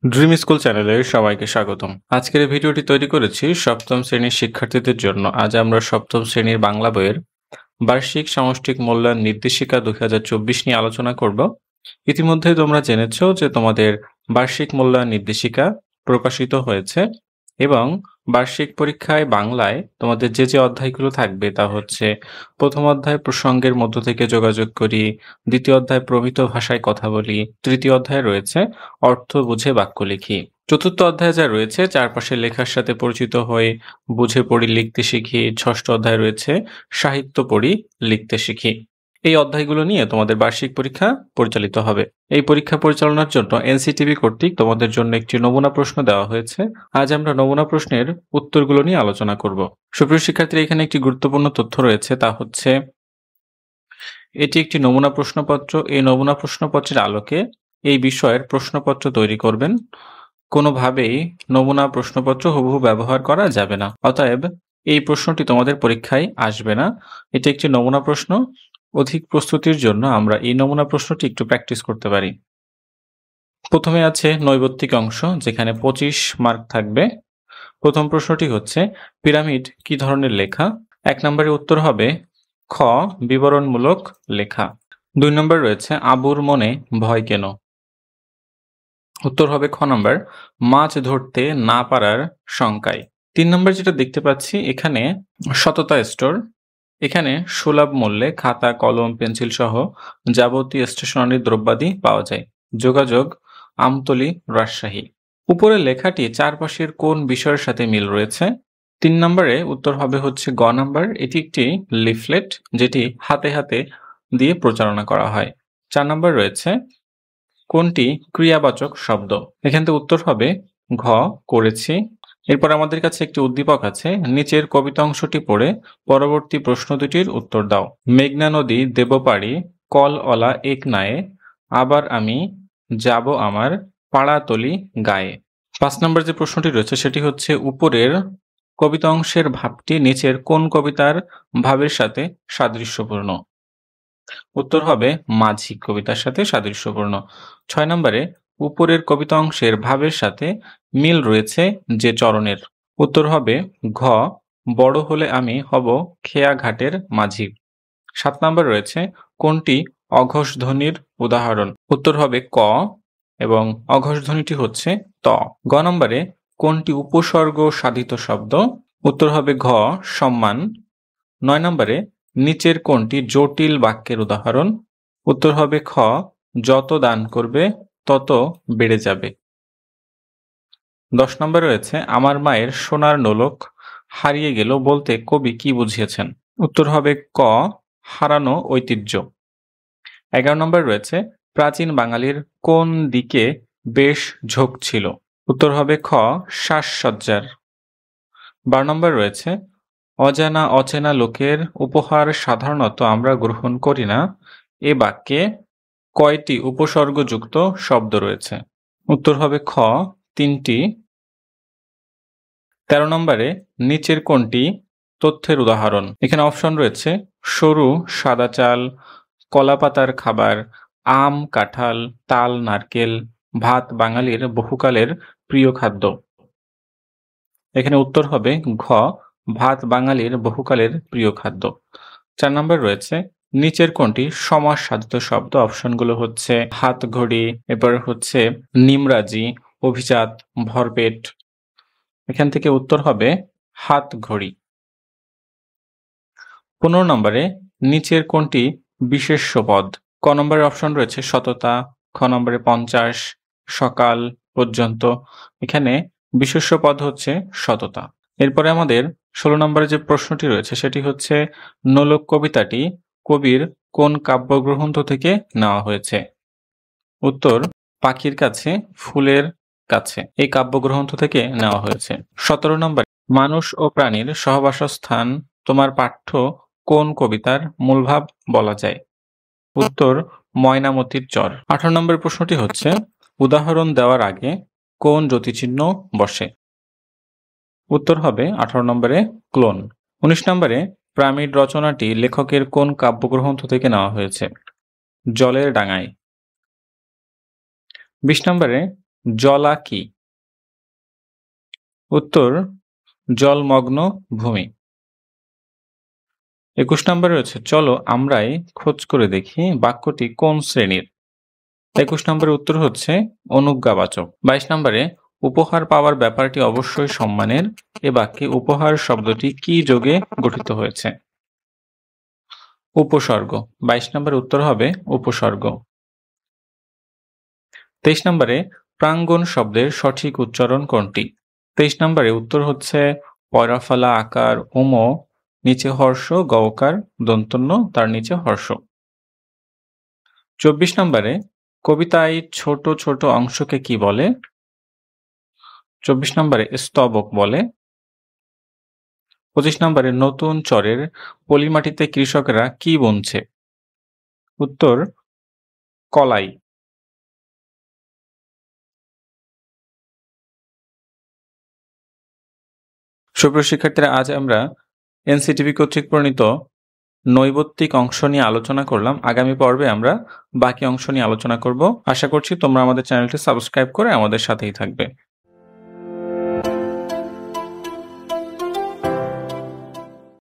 Dream school চ্যানেলে সবাইকে স্বাগতম। আজকের এই ভিডিওটি তৈরি করেছি সপ্তম শ্রেণীর শিক্ষার্থীদের জন্য। আজ আমরা সপ্তম শ্রেণীর বাংলা বইয়ের বার্ষিক সামষ্টিক মূল্যায়ন নির্দেশিকা ২০২৪ নিয়ে আলোচনা করব। ইতিমধ্যে তোমরা জেনেছ যে তোমাদের বার্ষিক মূল্যায়ন নির্দেশিকা প্রকাশিত হয়েছে এবং বার্ষিক পরীক্ষায় বাংলায় তোমাদের যে অধ্যায়গুলো থাকবে তা হচ্ছে প্রথম অধ্যায় প্রসঙ্গের মধ্য থেকে যোগাযোগ করি, দ্বিতীয় অধ্যায় প্রমিত ভাষায় কথা বলি, তৃতীয় অধ্যায় রয়েছে অর্থ বুঝে বাক্য লিখি, চতুর্থ অধ্যায়ে যা রয়েছে চারপাশের লেখার সাথে পরিচিত হয়ে বুঝে পড়ি লিখতে শিখি, ষষ্ঠ অধ্যায় রয়েছে সাহিত্য পড়ি লিখতে শিখি। এই অধ্যায়গুলো নিয়ে তোমাদের বার্ষিক পরীক্ষা পরিচালিত হবে। এই পরীক্ষা পরিচালনার জন্য এনসিটিবি কর্তৃক তোমাদের জন্য একটি নমুনা প্রশ্ন দেওয়া হয়েছে। আজ আমরা নমুনা প্রশ্নের উত্তরগুলো নিয়ে আলোচনা করব। সুপ্রিয় শিক্ষার্থীরা, এখানে একটি গুরুত্বপূর্ণ তথ্য রয়েছে, তা হচ্ছে এটি একটি নমুনা প্রশ্নপত্র। এই নমুনা প্রশ্নপত্রের আলোকে এই বিষয়ের প্রশ্নপত্র তৈরি করবেন। কোনোভাবেই নমুনা প্রশ্নপত্র হুবহু ব্যবহার করা যাবে না। অতএব এই প্রশ্নটি তোমাদের পরীক্ষায় আসবে না। এটি একটি নমুনা প্রশ্ন। অধিক প্রস্তুতির জন্য আমরা এই নমুনা প্রশ্নটি একটু প্র্যাকটিস করতে পারি। প্রথমে আছে নৈবত্তিক অংশ, যেখানে 25 মার্ক থাকবে। প্রথম প্রশ্নটি হচ্ছে, পিরামিড কি ধরনের লেখা? 1 নম্বরের উত্তর হবে খ, বিবরণমূলক লেখা। 2 নম্বর রয়েছে আবুর মনে ভয় কেন? উত্তর হবে খ নম্বর, মাছ ধরতে না পারার শঙ্কায়। 3 নম্বর যেটা দেখতে পাচ্ছি, এখানে সততা স্টোর। এখানে সুলভ মূল্যে খাতা, কলম, পেন্সিল সহ যাবতীয় স্টেশনারি দ্রব্যাদি পাওয়া যায়। যোগাযোগ আমতলী, রাজশাহী। উপরের লেখাটি চারপাশের কোন বিষয়ের সাথে মিল রয়েছে? 3 নম্বরে উত্তর হবে হচ্ছে গ নাম্বার। এটি একটি লিফলেট যেটি হাতে হাতে দিয়ে প্রচারণা করা হয়। 4 নম্বর রয়েছে কোনটি ক্রিয়াবাচক শব্দ? এখান থেকে উত্তর হবে ঘ, করেছি। এরপর আমাদের কাছে একটি উদ্দীপক আছে, নিচের কবিতা অংশটি পড়ে পরবর্তী প্রশ্ন দুটির উত্তর দাও। মেঘনা নদী দেব পাড়ি, কল অলা এক নায়ে, আবার আমি যাব আমার পাড়াতলি গায়ে। 5 নম্বর যে প্রশ্নটি রয়েছে সেটি হচ্ছে, উপরের কবিতা অংশের ভাবটি নিচের কোন কবিতার ভাবের সাথে সাদৃশ্যপূর্ণ? উত্তর হবে মাঝি কবিতার সাথে সাদৃশ্যপূর্ণ। 6 নম্বরে উপরের কবিতা অংশের ভাবের সাথে মিল রয়েছে যে চরণের? উত্তর হবে ঘ, বড় হলে আমি হব খেয়া ঘাটের মাঝি। 7 নম্বর রয়েছে কোনটি অঘোষ ধ্বনির উদাহরণ? উত্তর হবে ক, এবং অঘোষ ধ্বনিটি হচ্ছে ত। গ নম্বরে কোনটি উপসর্গ সাধিত শব্দ? উত্তর হবে ঘ, সম্মান। 9 নম্বরে নিচের কোনটি জটিল বাক্যের উদাহরণ? উত্তর হবে খ, যত দান করবে তত বেড়ে যাবে। 10 নম্বরে রয়েছে আমার মায়ের সোনার নোলক হারিয়ে গেল বলতে কবি কি বুঝিয়েছেন? উত্তর হবে ক, হারানো ঐতিহ্য। 11 নম্বর রয়েছে প্রাচীন বাঙালির কোন দিকে বেশ ঝোঁক ছিল? উত্তর হবে খ, সাজসজ্জার। 12 নম্বর রয়েছে অজানা অচেনা লোকের উপহার সাধারণত আমরা গ্রহণ করি না, এ বাক্যে কয়টি উপসর্গযুক্ত শব্দ রয়েছে? উত্তর হবে খ, 3টি। 13 নম্বরে নিচের কোনটি তথ্যের উদাহরণ? এখানে অপশন রয়েছে সরু সাদা চাল, কলাপাতার খাবার, আম কাঁঠাল, তাল নারকেল, ভাত বাঙালির বহুকালের প্রিয় খাদ্য। এখানে উত্তর হবে ঘ, ভাত বাঙালির বহুকালের প্রিয় খাদ্য। 4 নম্বর রয়েছে নিচের কোনটি সমাস সাধিত শব্দ? অপশনগুলো হচ্ছে হাত ঘড়ি, এরপর হচ্ছে নিমরাজি, অভিজাত, ভরপেট। এখান থেকে উত্তর হবে হাত ঘড়ি। 15 নম্বরে নিচের কোনটি বিশেষ্য পদ? ক নম্বরের অপশন রয়েছে সততা, খ নম্বরে 50, সকাল পর্যন্ত। এখানে বিশেষ্য পদ হচ্ছে সততা। এরপরে আমাদের 16 নম্বরে যে প্রশ্নটি রয়েছে সেটি হচ্ছে নোলক কবিতাটি কবির কোন কাব্যগ্রন্থ থেকে নেওয়া হয়েছে? উত্তর পাখির কাছে ফুলের কাছে, এই কাব্যগ্রন্থ থেকে নেওয়া হয়েছে। 17 নম্বর মানুষ ও প্রাণীর সহবাসস্থান তোমার পাঠ্য কোন কবিতার মূলভাব বলা যায়? উত্তর ময়নামতির চর। 18 নম্বর প্রশ্নটি হচ্ছে উদাহরণ দেওয়ার আগে কোন যতিচিহ্ন বসে? উত্তর হবে 18 নম্বরে ক্লোন। 19 নম্বরে পিরামিড রচনাটি লেখকের কোন কাব্যগ্রন্থ থেকে নেওয়া হয়েছে? জলের ডাঙায়। 20 নম্বরে জলা কি? উত্তর জলমগ্ন ভূমি। ২১ নম্বরে রয়েছে চলো আমরাই খোঁজ করে দেখি বাক্যটি কোন শ্রেণীর। ২১ নম্বরের উত্তর হচ্ছে অনুজ্ঞাবাচক। ২২ নম্বরে উপহার পাওয়ার ব্যাপারটি অবশ্যই সম্মানের। এ বাক্যে উপহার শব্দটি কি যোগে গঠিত হয়েছে? উপসর্গ। ২২ নম্বরের উত্তর হবে উপসর্গ। ২৩ নম্বরে প্রাঙ্গণ শব্দের সঠিক উচ্চারণ কোনটি? ২৩ নম্বরে উত্তর হচ্ছে পয়রাফালা আকার ওম, নিচে হর্ষ গওকার দন্তন্য তার নিচে হর্ষ। ২৪ নম্বরে কবিতায় ছোট ছোট অংশকে কি বলে? ২৪ নম্বরে স্তবক বলে। ২৫ নম্বরে নতুন চরের পলিমাটিতে কৃষকরা কি বুনছে? উত্তর কলাই। সুপ্রিয় শিক্ষার্থীরা, আজ আমরা এনসিটিভি কর্তৃক প্রণীত নৈবত্তিক অংশ নিয়ে আলোচনা করলাম। আগামী পর্বে আমরা বাকি অংশ নিয়ে আলোচনা করব। আশা করছি তোমরা আমাদের চ্যানেলটি সাবস্ক্রাইব করে আমাদের সাথেই থাকবে।